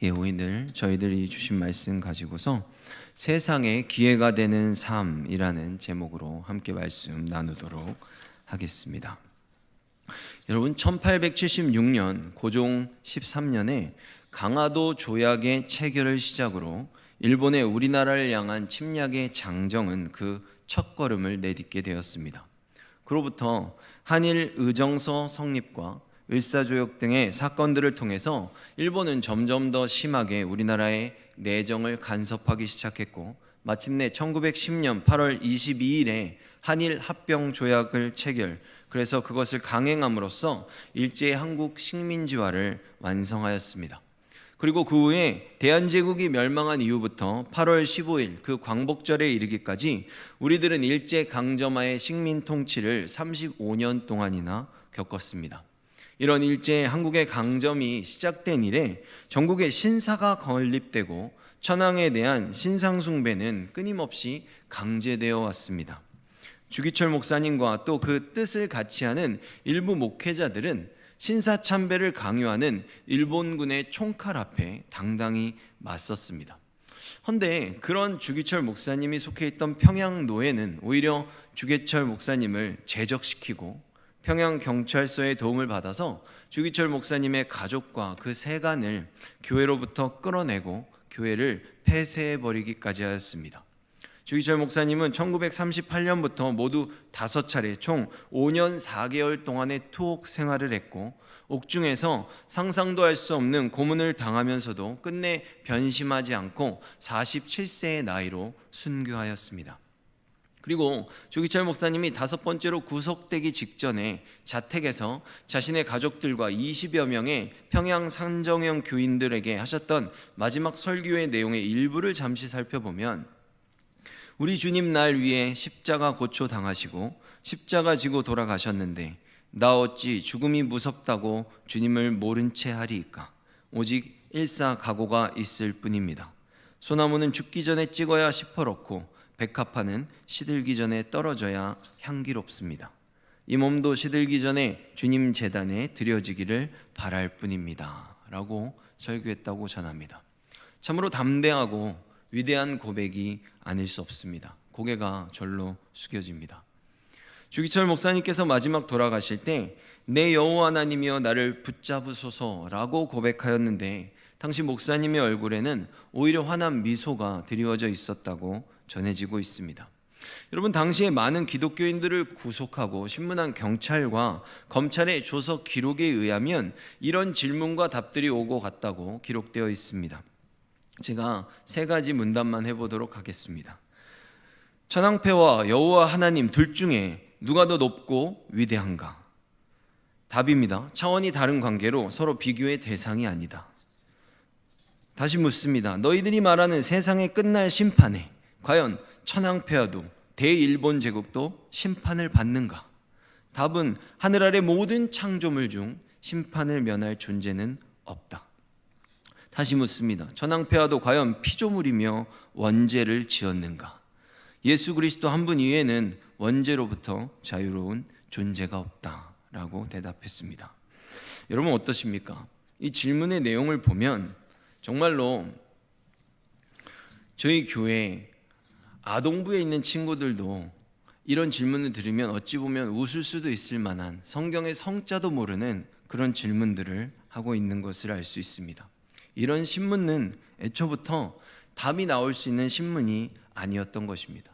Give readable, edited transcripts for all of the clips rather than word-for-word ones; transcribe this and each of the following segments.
오늘 저희들이 주신 말씀 가지고서 세상에 기회가 되는 삶이라는 제목으로 함께 말씀 나누도록 하겠습니다. 여러분, 1876년 고종 13년에 강화도 조약의 체결을 시작으로 일본의 우리나라를 향한 침략의 장정은 그 첫걸음을 내딛게 되었습니다. 그로부터 한일 의정서 성립과 을사조약 등의 사건들을 통해서 일본은 점점 더 심하게 우리나라의 내정을 간섭하기 시작했고, 마침내 1910년 8월 22일에 한일 합병 조약을 체결, 그래서 그것을 강행함으로써 일제 한국 식민지화를 완성하였습니다. 그리고 그 후에 대한제국이 멸망한 이후부터 8월 15일 그 광복절에 이르기까지 우리들은 일제 강점하의 식민 통치를 35년 동안이나 겪었습니다. 이런 일제 한국의 강점이 시작된 이래 전국에 신사가 건립되고 천황에 대한 신상숭배는 끊임없이 강제되어 왔습니다. 주기철 목사님과 또 그 뜻을 같이 하는 일부 목회자들은 신사참배를 강요하는 일본군의 총칼 앞에 당당히 맞섰습니다. 헌데 그런 주기철 목사님이 속해 있던 평양노회는 오히려 주기철 목사님을 제적시키고 평양경찰서의 도움을 받아서 주기철 목사님의 가족과 그 세간을 교회로부터 끌어내고 교회를 폐쇄해버리기까지 하였습니다. 주기철 목사님은 1938년부터 모두 5차례 총 5년 4개월 동안의 투옥 생활을 했고, 옥중에서 상상도 할 수 없는 고문을 당하면서도 끝내 변심하지 않고 47세의 나이로 순교하였습니다. 그리고 주기철 목사님이 5번째로 구속되기 직전에 자택에서 자신의 가족들과 20여 명의 평양 산정형 교인들에게 하셨던 마지막 설교의 내용의 일부를 잠시 살펴보면, 우리 주님 날 위해 십자가 고초 당하시고 십자가 지고 돌아가셨는데 나 어찌 죽음이 무섭다고 주님을 모른 채 하리이까. 오직 일사각오가 있을 뿐입니다. 소나무는 죽기 전에 찍어야 시퍼렇고 백합화는 시들기 전에 떨어져야 향기롭습니다. 이 몸도 시들기 전에 주님 제단에 드려지기를 바랄 뿐입니다 라고 설교했다고 전합니다. 참으로 담대하고 위대한 고백이 아닐 수 없습니다. 고개가 절로 숙여집니다. 주기철 목사님께서 마지막 돌아가실 때 내 여호와 하나님이여 나를 붙잡으소서라고 고백하였는데, 당시 목사님의 얼굴에는 오히려 환한 미소가 드리워져 있었다고 전해지고 있습니다. 여러분, 당시에 많은 기독교인들을 구속하고 신문한 경찰과 검찰의 조서 기록에 의하면 이런 질문과 답들이 오고 갔다고 기록되어 있습니다. 제가 3가지 문답만 해보도록 하겠습니다. 천황폐와 여호와 하나님 둘 중에 누가 더 높고 위대한가? 답입니다. 차원이 다른 관계로 서로 비교의 대상이 아니다. 다시 묻습니다. 너희들이 말하는 세상의 끝날 심판에 과연 천황폐하도 대일본 제국도 심판을 받는가? 답은 하늘 아래 모든 창조물 중 심판을 면할 존재는 없다. 다시 묻습니다. 천황폐하도 과연 피조물이며 원죄를 지었는가? 예수 그리스도 한 분 이외에는 원죄로부터 자유로운 존재가 없다라고 대답했습니다. 여러분 어떠십니까? 이 질문의 내용을 보면 정말로 저희 교회 아동부에 있는 친구들도 이런 질문을 들으면 어찌 보면 웃을 수도 있을 만한, 성경의 성자도 모르는 그런 질문들을 하고 있는 것을 알 수 있습니다. 이런 신문은 애초부터 답이 나올 수 있는 신문이 아니었던 것입니다.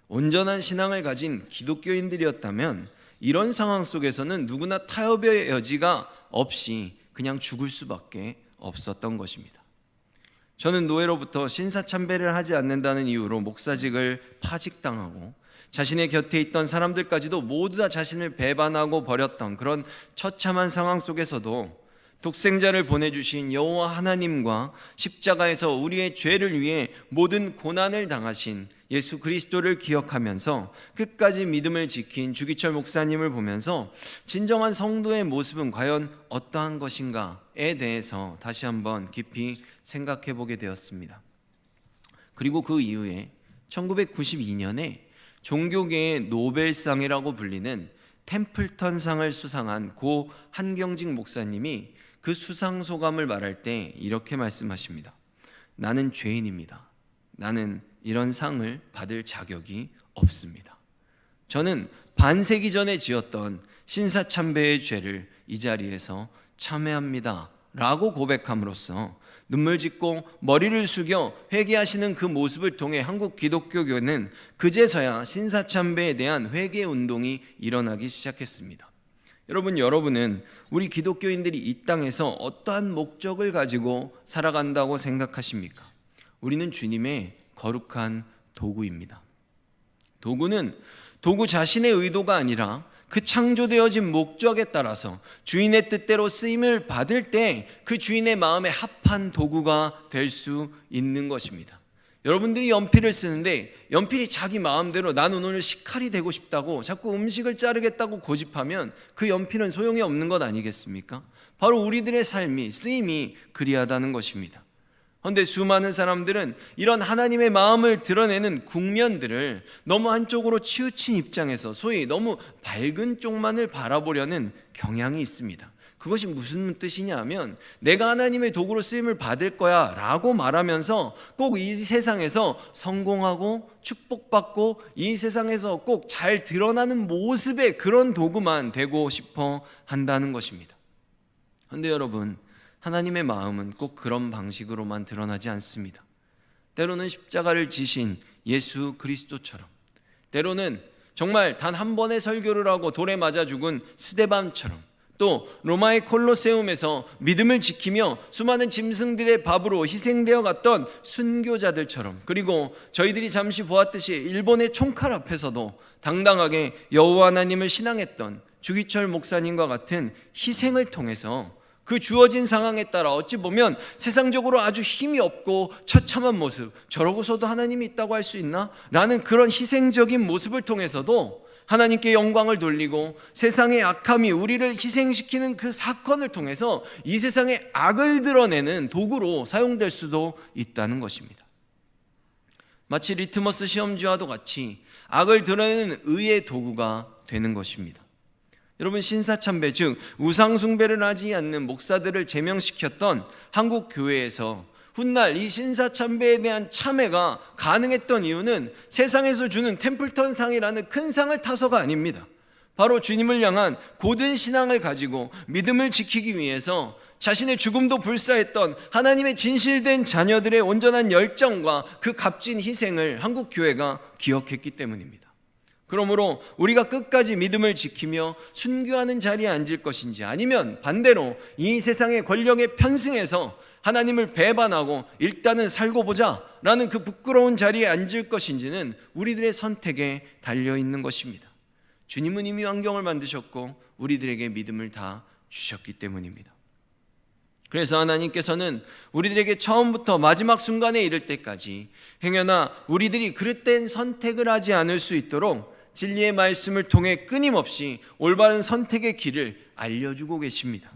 온전한 신앙을 가진 기독교인들이었다면 이런 상황 속에서는 누구나 타협의 여지가 없이 그냥 죽을 수밖에 없었던 것입니다. 저는 노예로부터 신사참배를 하지 않는다는 이유로 목사직을 파직당하고 자신의 곁에 있던 사람들까지도 모두 다 자신을 배반하고 버렸던 그런 처참한 상황 속에서도 독생자를 보내주신 여호와 하나님과 십자가에서 우리의 죄를 위해 모든 고난을 당하신 예수 그리스도를 기억하면서 끝까지 믿음을 지킨 주기철 목사님을 보면서 진정한 성도의 모습은 과연 어떠한 것인가에 대해서 다시 한번 깊이 생각해 보게 되었습니다. 그리고 그 이후에 1992년에 종교계의 노벨상이라고 불리는 템플턴상을 수상한 고 한경직 목사님이 그 수상소감을 말할 때 이렇게 말씀하십니다. 나는 죄인입니다. 나는 이런 상을 받을 자격이 없습니다. 저는 반세기 전에 지었던 신사참배의 죄를 이 자리에서 참회합니다 라고 고백함으로써 눈물 짓고 머리를 숙여 회개하시는 그 모습을 통해 한국 기독교교는 그제서야 신사참배에 대한 회개 운동이 일어나기 시작했습니다. 여러분은 우리 기독교인들이 이 땅에서 어떠한 목적을 가지고 살아간다고 생각하십니까? 우리는 주님의 거룩한 도구입니다. 도구는 도구 자신의 의도가 아니라 그 창조되어진 목적에 따라서 주인의 뜻대로 쓰임을 받을 때 그 주인의 마음에 합한 도구가 될 수 있는 것입니다. 여러분들이 연필을 쓰는데 연필이 자기 마음대로 나는 오늘 식칼이 되고 싶다고 자꾸 음식을 자르겠다고 고집하면 그 연필은 소용이 없는 것 아니겠습니까? 바로 우리들의 삶이 쓰임이 그리하다는 것입니다. 그런데 수많은 사람들은 이런 하나님의 마음을 드러내는 국면들을 너무 한쪽으로 치우친 입장에서 소위 너무 밝은 쪽만을 바라보려는 경향이 있습니다. 그것이 무슨 뜻이냐 하면 내가 하나님의 도구로 쓰임을 받을 거야 라고 말하면서 꼭 이 세상에서 성공하고 축복받고 이 세상에서 꼭 잘 드러나는 모습의 그런 도구만 되고 싶어 한다는 것입니다. 그런데 여러분, 하나님의 마음은 꼭 그런 방식으로만 드러나지 않습니다. 때로는 십자가를 지신 예수 그리스도처럼, 때로는 정말 단 한 번의 설교를 하고 돌에 맞아 죽은 스데반처럼, 또 로마의 콜로세움에서 믿음을 지키며 수많은 짐승들의 밥으로 희생되어 갔던 순교자들처럼, 그리고 저희들이 잠시 보았듯이 일본의 총칼 앞에서도 당당하게 여호와 하나님을 신앙했던 주기철 목사님과 같은 희생을 통해서 그 주어진 상황에 따라 어찌 보면 세상적으로 아주 힘이 없고 처참한 모습, 저러고서도 하나님이 있다고 할 수 있나? 라는 그런 희생적인 모습을 통해서도 하나님께 영광을 돌리고 세상의 악함이 우리를 희생시키는 그 사건을 통해서 이 세상의 악을 드러내는 도구로 사용될 수도 있다는 것입니다. 마치 리트머스 시험지와도 같이 악을 드러내는 의의 도구가 되는 것입니다. 여러분, 신사참배, 즉 우상숭배를 하지 않는 목사들을 제명시켰던 한국 교회에서 훗날 이 신사참배에 대한 참회가 가능했던 이유는 세상에서 주는 템플턴 상이라는 큰 상을 타서가 아닙니다. 바로 주님을 향한 고든 신앙을 가지고 믿음을 지키기 위해서 자신의 죽음도 불사했던 하나님의 진실된 자녀들의 온전한 열정과 그 값진 희생을 한국 교회가 기억했기 때문입니다. 그러므로 우리가 끝까지 믿음을 지키며 순교하는 자리에 앉을 것인지, 아니면 반대로 이 세상의 권력에 편승해서 하나님을 배반하고 일단은 살고 보자 라는 그 부끄러운 자리에 앉을 것인지는 우리들의 선택에 달려있는 것입니다. 주님은 이미 환경을 만드셨고 우리들에게 믿음을 다 주셨기 때문입니다. 그래서 하나님께서는 우리들에게 처음부터 마지막 순간에 이를 때까지 행여나 우리들이 그릇된 선택을 하지 않을 수 있도록 진리의 말씀을 통해 끊임없이 올바른 선택의 길을 알려주고 계십니다.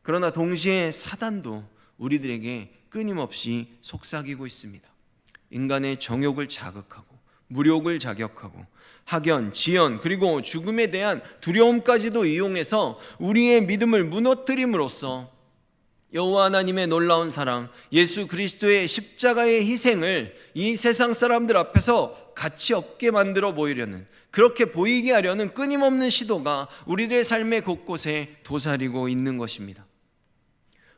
그러나 동시에 사단도 우리들에게 끊임없이 속삭이고 있습니다. 인간의 정욕을 자극하고 무욕을 자격하고 학연, 지연, 그리고 죽음에 대한 두려움까지도 이용해서 우리의 믿음을 무너뜨림으로써 여호와 하나님의 놀라운 사랑, 예수 그리스도의 십자가의 희생을 이 세상 사람들 앞에서 가치 없게 만들어 보이려는, 그렇게 보이게 하려는 끊임없는 시도가 우리들의 삶의 곳곳에 도사리고 있는 것입니다.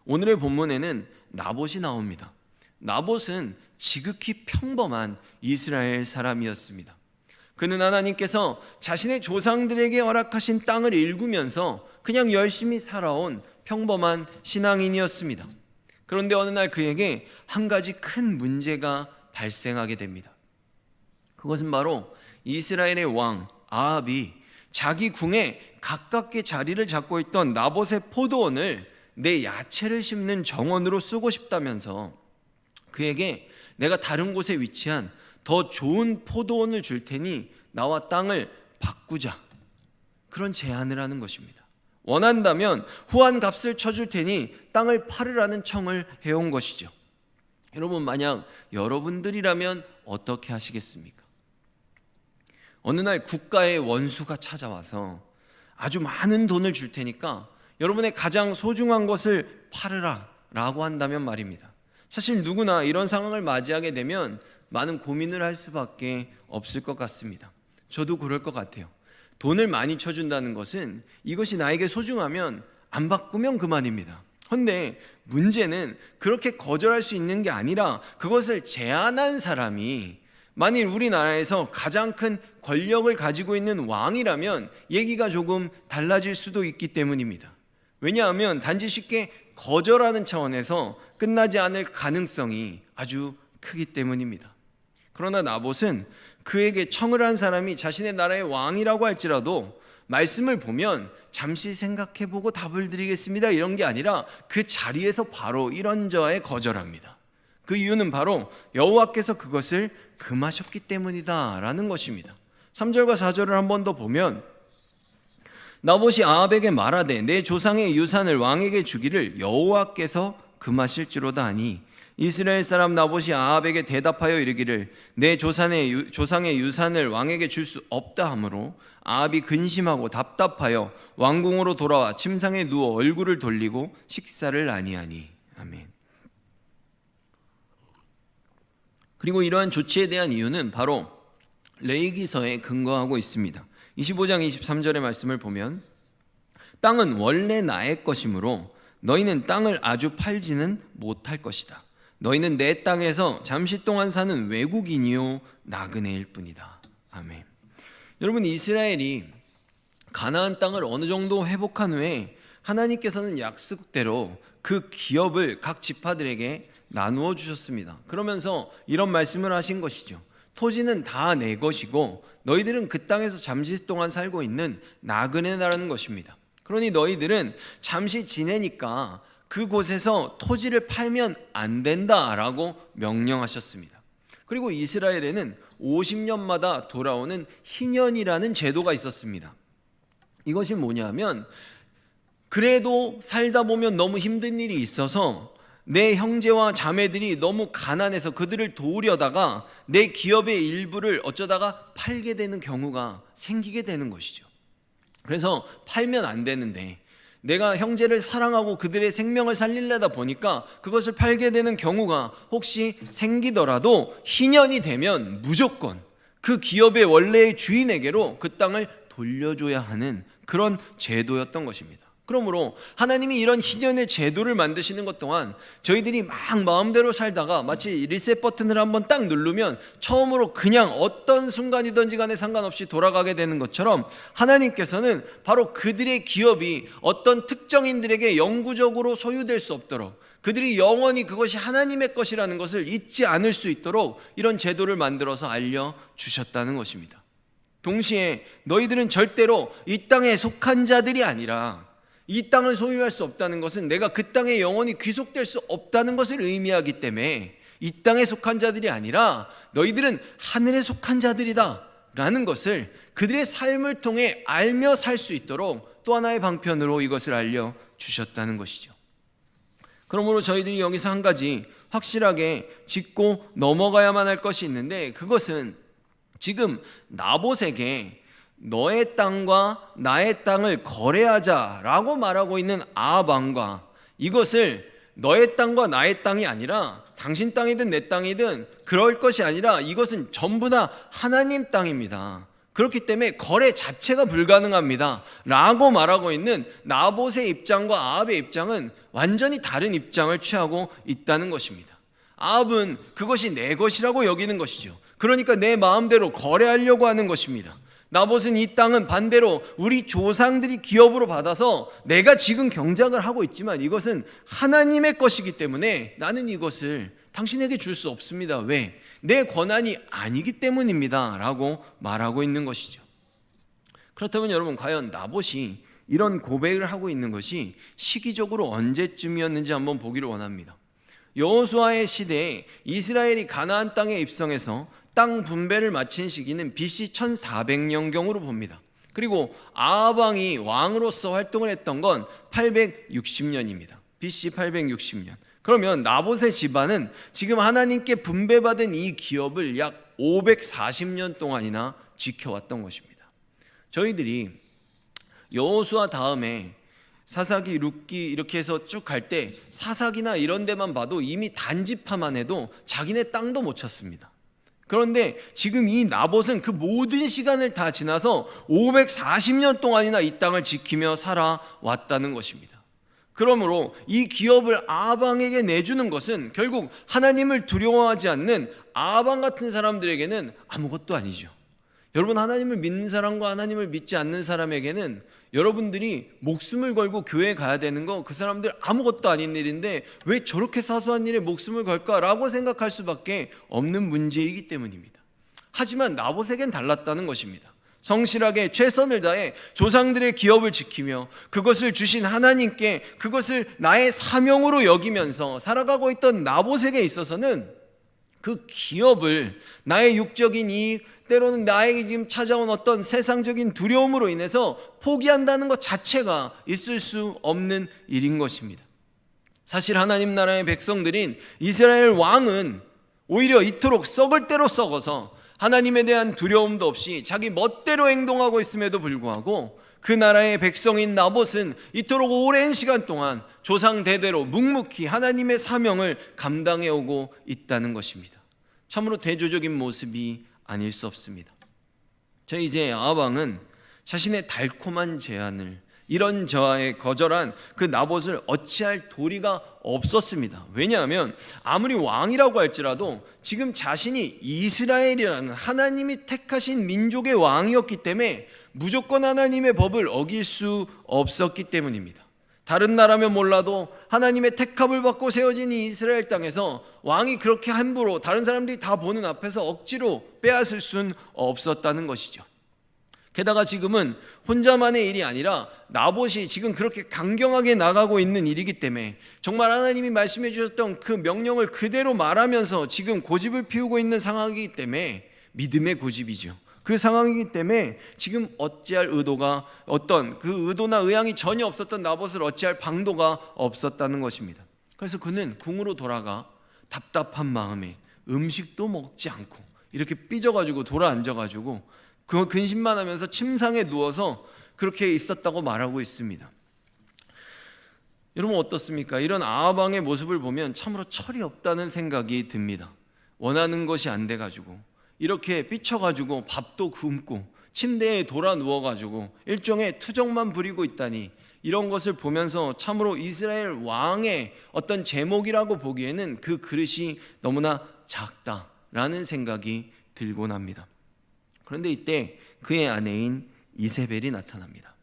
오늘의 본문에는 나봇이 나옵니다. 나봇은 지극히 평범한 이스라엘 사람이었습니다. 그는 하나님께서 자신의 조상들에게 허락하신 땅을 일구면서 그냥 열심히 살아온 평범한 신앙인이었습니다. 그런데 어느 날 그에게 한 가지 큰 문제가 발생하게 됩니다. 그것은 바로 이스라엘의 왕 아합이 자기 궁에 가깝게 자리를 잡고 있던 나봇의 포도원을 내 야채를 심는 정원으로 쓰고 싶다면서 그에게 내가 다른 곳에 위치한 더 좋은 포도원을 줄 테니 나와 땅을 바꾸자, 그런 제안을 하는 것입니다. 원한다면 후한 값을 쳐줄 테니 땅을 팔으라는 청을 해온 것이죠. 여러분, 만약 여러분들이라면 어떻게 하시겠습니까? 어느 날 국가의 원수가 찾아와서 아주 많은 돈을 줄 테니까 여러분의 가장 소중한 것을 팔으라 라고 한다면 말입니다. 사실 누구나 이런 상황을 맞이하게 되면 많은 고민을 할 수밖에 없을 것 같습니다. 저도 그럴 것 같아요. 돈을 많이 쳐준다는 것은 이것이 나에게 소중하면 안 바꾸면 그만입니다. 그런데 문제는 그렇게 거절할 수 있는 게 아니라 그것을 제안한 사람이 만일 우리나라에서 가장 큰 권력을 가지고 있는 왕이라면 얘기가 조금 달라질 수도 있기 때문입니다. 왜냐하면 단지 쉽게 거절하는 차원에서 끝나지 않을 가능성이 아주 크기 때문입니다. 그러나 나봇은 그에게 청을 한 사람이 자신의 나라의 왕이라고 할지라도 말씀을 보면 잠시 생각해보고 답을 드리겠습니다 이런 게 아니라 그 자리에서 바로 이런저에 거절합니다. 그 이유는 바로 여호와께서 그것을 금하셨기 때문이다 라는 것입니다. 3절과 4절을 한 번 더 보면 나봇이 아합에게 말하되 내 조상의 유산을 왕에게 주기를 여호와께서 금하실지로다 하니 이스라엘 사람 나봇이 아합에게 대답하여 이르기를 내 조상의 유산을 왕에게 줄 수 없다 하므로 아합이 근심하고 답답하여 왕궁으로 돌아와 침상에 누워 얼굴을 돌리고 식사를 아니하니. 아멘. 그리고 이러한 조치에 대한 이유는 바로 레위기서에 근거하고 있습니다. 25장 23절의 말씀을 보면 땅은 원래 나의 것이므로 너희는 땅을 아주 팔지는 못할 것이다. 너희는 내 땅에서 잠시 동안 사는 외국인이요 나그네일 뿐이다. 아멘. 여러분, 이스라엘이 가나안 땅을 어느 정도 회복한 후에 하나님께서는 약속대로 그 기업을 각 지파들에게 나누어 주셨습니다. 그러면서 이런 말씀을 하신 것이죠. 토지는 다 내 것이고 너희들은 그 땅에서 잠시 동안 살고 있는 나그네라는 것입니다. 그러니 너희들은 잠시 지내니까 그곳에서 토지를 팔면 안 된다라고 명령하셨습니다. 그리고 이스라엘에는 50년마다 돌아오는 희년이라는 제도가 있었습니다. 이것이 뭐냐면 그래도 살다 보면 너무 힘든 일이 있어서 내 형제와 자매들이 너무 가난해서 그들을 도우려다가 내 기업의 일부를 어쩌다가 팔게 되는 경우가 생기게 되는 것이죠. 그래서 팔면 안 되는데 내가 형제를 사랑하고 그들의 생명을 살리려다 보니까 그것을 팔게 되는 경우가 혹시 생기더라도 희년이 되면 무조건 그 기업의 원래의 주인에게로 그 땅을 돌려줘야 하는 그런 제도였던 것입니다. 그러므로 하나님이 이런 희년의 제도를 만드시는 것 동안 저희들이 막 마음대로 살다가 마치 리셋 버튼을 한번 딱 누르면 처음으로 그냥 어떤 순간이든지 간에 상관없이 돌아가게 되는 것처럼 하나님께서는 바로 그들의 기업이 어떤 특정인들에게 영구적으로 소유될 수 없도록 그들이 영원히 그것이 하나님의 것이라는 것을 잊지 않을 수 있도록 이런 제도를 만들어서 알려주셨다는 것입니다. 동시에 너희들은 절대로 이 땅에 속한 자들이 아니라 이 땅을 소유할 수 없다는 것은 내가 그 땅에 영원히 귀속될 수 없다는 것을 의미하기 때문에 이 땅에 속한 자들이 아니라 너희들은 하늘에 속한 자들이다 라는 것을 그들의 삶을 통해 알며 살 수 있도록 또 하나의 방편으로 이것을 알려주셨다는 것이죠. 그러므로 저희들이 여기서 한 가지 확실하게 짚고 넘어가야만 할 것이 있는데 그것은 지금 나봇에게 너의 땅과 나의 땅을 거래하자라고 말하고 있는 아합 왕과 이것을 너의 땅과 나의 땅이 아니라 당신 땅이든 내 땅이든 그럴 것이 아니라 이것은 전부 다 하나님 땅입니다. 그렇기 때문에 거래 자체가 불가능합니다 라고 말하고 있는 나봇의 입장과 아합의 입장은 완전히 다른 입장을 취하고 있다는 것입니다. 아합은 그것이 내 것이라고 여기는 것이죠. 그러니까 내 마음대로 거래하려고 하는 것입니다. 나봇은 이 땅은 반대로 우리 조상들이 기업으로 받아서 내가 지금 경작을 하고 있지만 이것은 하나님의 것이기 때문에 나는 이것을 당신에게 줄 수 없습니다. 왜? 내 권한이 아니기 때문입니다 라고 말하고 있는 것이죠. 그렇다면 여러분, 과연 나봇이 이런 고백을 하고 있는 것이 시기적으로 언제쯤이었는지 한번 보기를 원합니다. 여호수아의 시대에 이스라엘이 가나안 땅에 입성해서 땅 분배를 마친 시기는 BC 1400년경으로 봅니다. 그리고 아합 왕이 왕으로서 활동을 했던 건 860년입니다. BC 860년. 그러면 나봇의 집안은 지금 하나님께 분배받은 이 기업을 약 540년 동안이나 지켜왔던 것입니다. 저희들이 여호수아 다음에 사사기, 룻기 이렇게 해서 쭉 갈 때 사사기나 이런 데만 봐도 이미 단지파만 해도 자기네 땅도 못 쳤습니다. 그런데 지금 이 나봇은 그 모든 시간을 다 지나서 540년 동안이나 이 땅을 지키며 살아왔다는 것입니다. 그러므로 이 기업을 아방에게 내주는 것은 결국 하나님을 두려워하지 않는 아방 같은 사람들에게는 아무것도 아니죠. 여러분, 하나님을 믿는 사람과 하나님을 믿지 않는 사람에게는 여러분들이 목숨을 걸고 교회에 가야 되는 거 그 사람들 아무것도 아닌 일인데 왜 저렇게 사소한 일에 목숨을 걸까라고 생각할 수밖에 없는 문제이기 때문입니다. 하지만 나봇에겐 달랐다는 것입니다. 성실하게 최선을 다해 조상들의 기업을 지키며 그것을 주신 하나님께 그것을 나의 사명으로 여기면서 살아가고 있던 나봇에게 있어서는 그 기업을 나의 육적인 이익, 때로는 나에게 지금 찾아온 어떤 세상적인 두려움으로 인해서 포기한다는 것 자체가 있을 수 없는 일인 것입니다. 사실 하나님 나라의 백성들인 이스라엘 왕은 오히려 이토록 썩을 대로 썩어서 하나님에 대한 두려움도 없이 자기 멋대로 행동하고 있음에도 불구하고 그 나라의 백성인 나봇은 이토록 오랜 시간 동안 조상 대대로 묵묵히 하나님의 사명을 감당해 오고 있다는 것입니다. 참으로 대조적인 모습이 아닐 수 없습니다. 이제 아방은 자신의 달콤한 제안을 이런저하에 거절한 그 나봇을 어찌할 도리가 없었습니다. 왜냐하면 아무리 왕이라고 할지라도 지금 자신이 이스라엘이라는 하나님이 택하신 민족의 왕이었기 때문에 무조건 하나님의 법을 어길 수 없었기 때문입니다. 다른 나라면 몰라도 하나님의 택함을 받고 세워진 이 이스라엘 땅에서 왕이 그렇게 함부로 다른 사람들이 다 보는 앞에서 억지로 빼앗을 수는 없었다는 것이죠. 게다가 지금은 혼자만의 일이 아니라 나봇이 지금 그렇게 강경하게 나가고 있는 일이기 때문에 정말 하나님이 말씀해 주셨던 그 명령을 그대로 말하면서 지금 고집을 피우고 있는 상황이기 때문에 믿음의 고집이죠. 그 상황이기 때문에 지금 어찌할 의도가 어떤 그 의도나 의향이 전혀 없었던 나봇을 어찌할 방도가 없었다는 것입니다. 그래서 그는 궁으로 돌아가 답답한 마음에 음식도 먹지 않고 이렇게 삐져가지고 돌아앉아가지고 그 근심만 하면서 침상에 누워서 그렇게 있었다고 말하고 있습니다. 여러분 어떻습니까? 이런 아방의 모습을 보면 참으로 철이 없다는 생각이 듭니다. 원하는 것이 안 돼가지고 이렇게 삐쳐가지고 밥도 굶고 침대에 돌아 누워가지고 일종의 투정만 부리고 있다니, 이런 것을 보면서 참으로 이스라엘 왕의 어떤 제목이라고 보기에는 그 그릇이 너무나 작다라는 생각이 들곤 합니다. 그런데 이때 그의 아내인 이세벨이 나타납니다.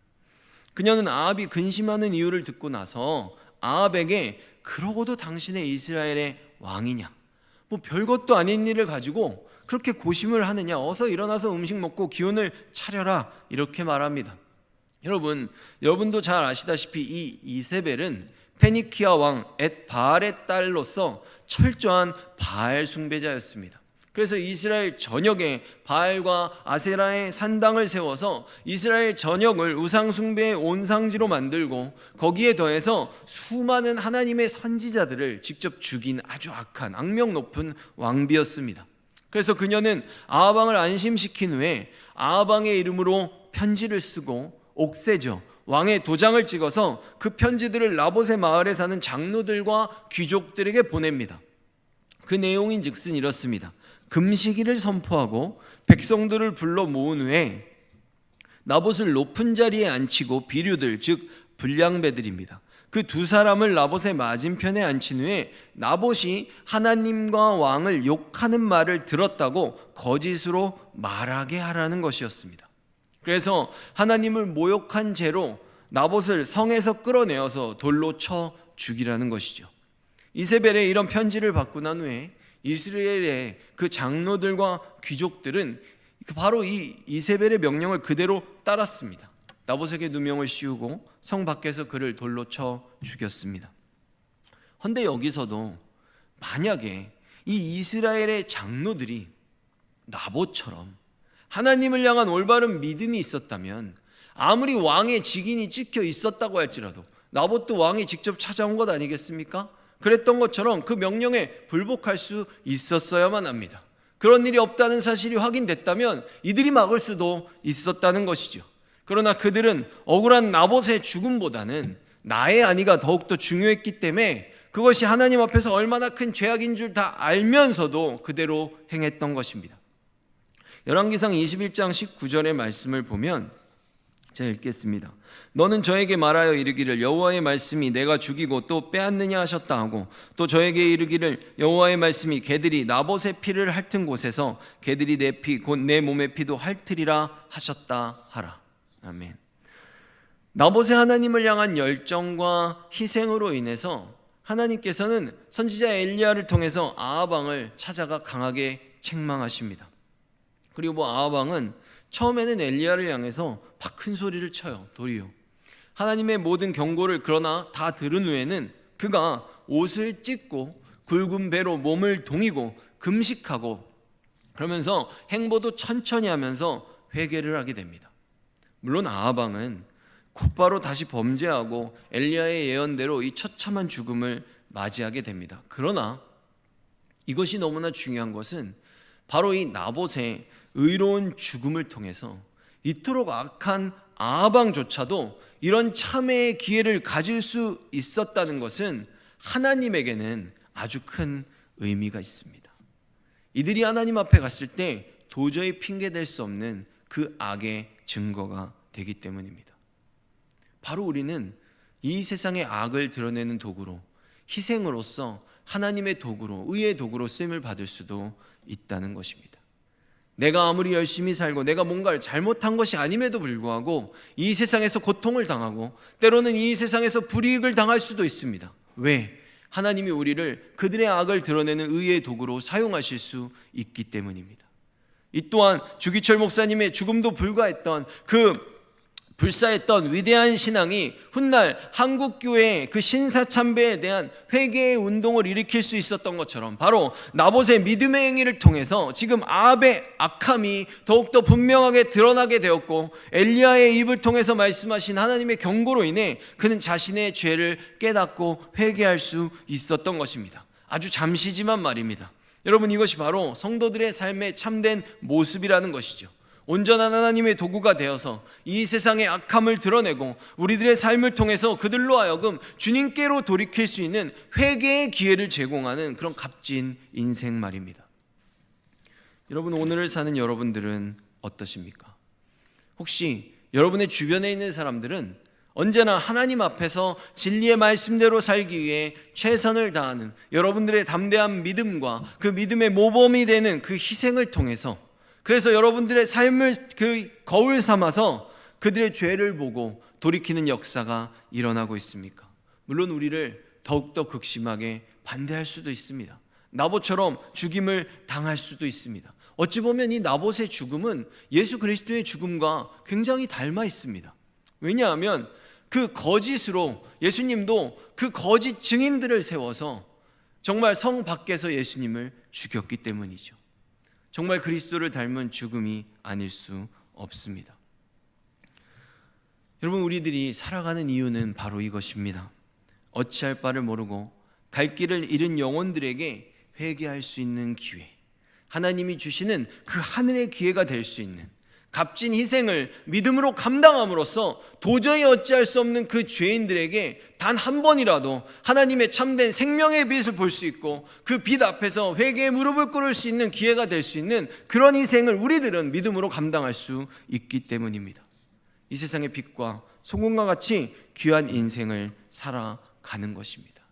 그녀는 아합이 근심하는 이유를 듣고 나서 아합에게 그러고도 당신의 이스라엘의 왕이냐, 뭐 별것도 아닌 일을 가지고 그렇게 고심을 하느냐, 어서 일어나서 음식 먹고 기운을 차려라, 이렇게 말합니다. 여러분도 잘 아시다시피 이 이세벨은 페니키아 왕 엣바알의 딸로서 철저한 바알 숭배자였습니다. 그래서 이스라엘 전역에 바알과 아세라의 산당을 세워서 이스라엘 전역을 우상 숭배의 온상지로 만들고 거기에 더해서 수많은 하나님의 선지자들을 직접 죽인 아주 악한 악명 높은 왕비였습니다. 그래서 그녀는 아하방을 안심시킨 후에 아하방의 이름으로 편지를 쓰고 옥새죠, 왕의 도장을 찍어서 그 편지들을 나봇의 마을에 사는 장로들과 귀족들에게 보냅니다. 그 내용인 즉슨 이렇습니다. 금식일을 선포하고 백성들을 불러 모은 후에 나봇을 높은 자리에 앉히고 비류들 즉 불량배들입니다. 그 두 사람을 나봇의 맞은편에 앉힌 후에 나봇이 하나님과 왕을 욕하는 말을 들었다고 거짓으로 말하게 하라는 것이었습니다. 그래서 하나님을 모욕한 죄로 나봇을 성에서 끌어내어서 돌로 쳐 죽이라는 것이죠. 이세벨의 이런 편지를 받고 난 후에 이스라엘의 그 장로들과 귀족들은 바로 이 이세벨의 명령을 그대로 따랐습니다. 나봇에게 누명을 씌우고 성 밖에서 그를 돌로 쳐 죽였습니다. 그런데 여기서도 만약에 이 이스라엘의 장로들이 나봇처럼 하나님을 향한 올바른 믿음이 있었다면, 아무리 왕의 직인이 찍혀 있었다고 할지라도 나봇도 왕이 직접 찾아온 것 아니겠습니까? 그랬던 것처럼 그 명령에 불복할 수 있었어야만 합니다. 그런 일이 없다는 사실이 확인됐다면 이들이 막을 수도 있었다는 것이죠. 그러나 그들은 억울한 나봇의 죽음보다는 나의 안위가 더욱더 중요했기 때문에 그것이 하나님 앞에서 얼마나 큰 죄악인 줄 다 알면서도 그대로 행했던 것입니다. 열왕기상 21장 19절의 말씀을 보면 제가 읽겠습니다. 너는 저에게 말하여 이르기를 여호와의 말씀이 내가 죽이고 또 빼앗느냐 하셨다 하고 또 저에게 이르기를 여호와의 말씀이 개들이 나봇의 피를 핥은 곳에서 개들이 내 피 곧 내 몸의 피도 핥으리라 하셨다 하라. 아멘. 나봇의 하나님을 향한 열정과 희생으로 인해서 하나님께서는 선지자 엘리야를 통해서 아합 왕을 찾아가 강하게 책망하십니다. 그리고 아합 왕은 처음에는 엘리야를 향해서 막 큰 소리를 쳐요. 도리어 하나님의 모든 경고를 그러나 다 들은 후에는 그가 옷을 찢고 굵은 배로 몸을 동이고 금식하고 그러면서 행보도 천천히 하면서 회개를 하게 됩니다. 물론 아합 왕은 곧바로 다시 범죄하고 엘리야의 예언대로 이 처참한 죽음을 맞이하게 됩니다. 그러나 이것이 너무나 중요한 것은 바로 이 나봇의 의로운 죽음을 통해서 이토록 악한 아합 왕조차도 이런 참회의 기회를 가질 수 있었다는 것은 하나님에게는 아주 큰 의미가 있습니다. 이들이 하나님 앞에 갔을 때 도저히 핑계댈 수 없는 그 악의 증거가 되기 때문입니다. 바로 우리는 이 세상의 악을 드러내는 도구로, 희생으로서 하나님의 도구로, 의의 도구로 쓰임을 받을 수도 있다는 것입니다. 내가 아무리 열심히 살고 내가 뭔가를 잘못한 것이 아님에도 불구하고 이 세상에서 고통을 당하고 때로는 이 세상에서 불이익을 당할 수도 있습니다. 왜? 하나님이 우리를 그들의 악을 드러내는 의의 도구로 사용하실 수 있기 때문입니다. 이 또한 주기철 목사님의 죽음도 불가했던 그 불사했던 위대한 신앙이 훗날 한국교회의 그 신사참배에 대한 회개의 운동을 일으킬 수 있었던 것처럼 바로 나봇의 믿음의 행위를 통해서 지금 아합의 악함이 더욱더 분명하게 드러나게 되었고 엘리야의 입을 통해서 말씀하신 하나님의 경고로 인해 그는 자신의 죄를 깨닫고 회개할 수 있었던 것입니다. 아주 잠시지만 말입니다. 여러분, 이것이 바로 성도들의 삶의 참된 모습이라는 것이죠. 온전한 하나님의 도구가 되어서 이 세상의 악함을 드러내고 우리들의 삶을 통해서 그들로 하여금 주님께로 돌이킬 수 있는 회개의 기회를 제공하는 그런 값진 인생 말입니다. 여러분, 오늘을 사는 여러분들은 어떠십니까? 혹시 여러분의 주변에 있는 사람들은 언제나 하나님 앞에서 진리의 말씀대로 살기 위해 최선을 다하는 여러분들의 담대한 믿음과 그 믿음의 모범이 되는 그 희생을 통해서 그래서 여러분들의 삶을 그 거울 삼아서 그들의 죄를 보고 돌이키는 역사가 일어나고 있습니까? 물론 우리를 더욱더 극심하게 반대할 수도 있습니다. 나봇처럼 죽임을 당할 수도 있습니다. 어찌 보면 이 나봇의 죽음은 예수 그리스도의 죽음과 굉장히 닮아 있습니다. 왜냐하면 그 거짓으로 예수님도 그 거짓 증인들을 세워서 정말 성 밖에서 예수님을 죽였기 때문이죠. 정말 그리스도를 닮은 죽음이 아닐 수 없습니다. 여러분, 우리들이 살아가는 이유는 바로 이것입니다. 어찌할 바를 모르고 갈 길을 잃은 영혼들에게 회개할 수 있는 기회, 하나님이 주시는 그 하늘의 기회가 될 수 있는 값진 희생을 믿음으로 감당함으로써 도저히 어찌할 수 없는 그 죄인들에게 단 한 번이라도 하나님의 참된 생명의 빛을 볼 수 있고 그 빛 앞에서 회개의 무릎을 꿇을 수 있는 기회가 될 수 있는 그런 희생을 우리들은 믿음으로 감당할 수 있기 때문입니다. 이 세상의 빛과 소금과 같이 귀한 인생을 살아가는 것입니다.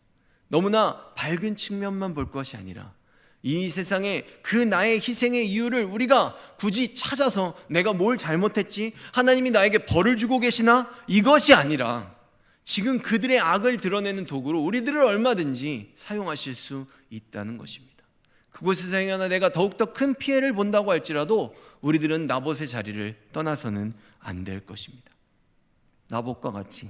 너무나 밝은 측면만 볼 것이 아니라 이 세상에 그 나의 희생의 이유를 우리가 굳이 찾아서 내가 뭘 잘못했지? 하나님이 나에게 벌을 주고 계시나? 이것이 아니라 지금 그들의 악을 드러내는 도구로 우리들을 얼마든지 사용하실 수 있다는 것입니다. 그곳에서 행하나 내가 더욱더 큰 피해를 본다고 할지라도 우리들은 나봇의 자리를 떠나서는 안 될 것입니다. 나봇과 같이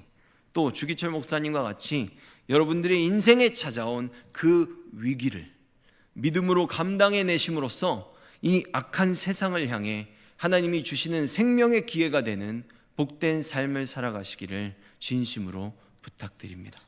또 주기철 목사님과 같이 여러분들의 인생에 찾아온 그 위기를 믿음으로 감당해내심으로써 이 악한 세상을 향해 하나님이 주시는 생명의 기회가 되는 복된 삶을 살아가시기를 진심으로 부탁드립니다.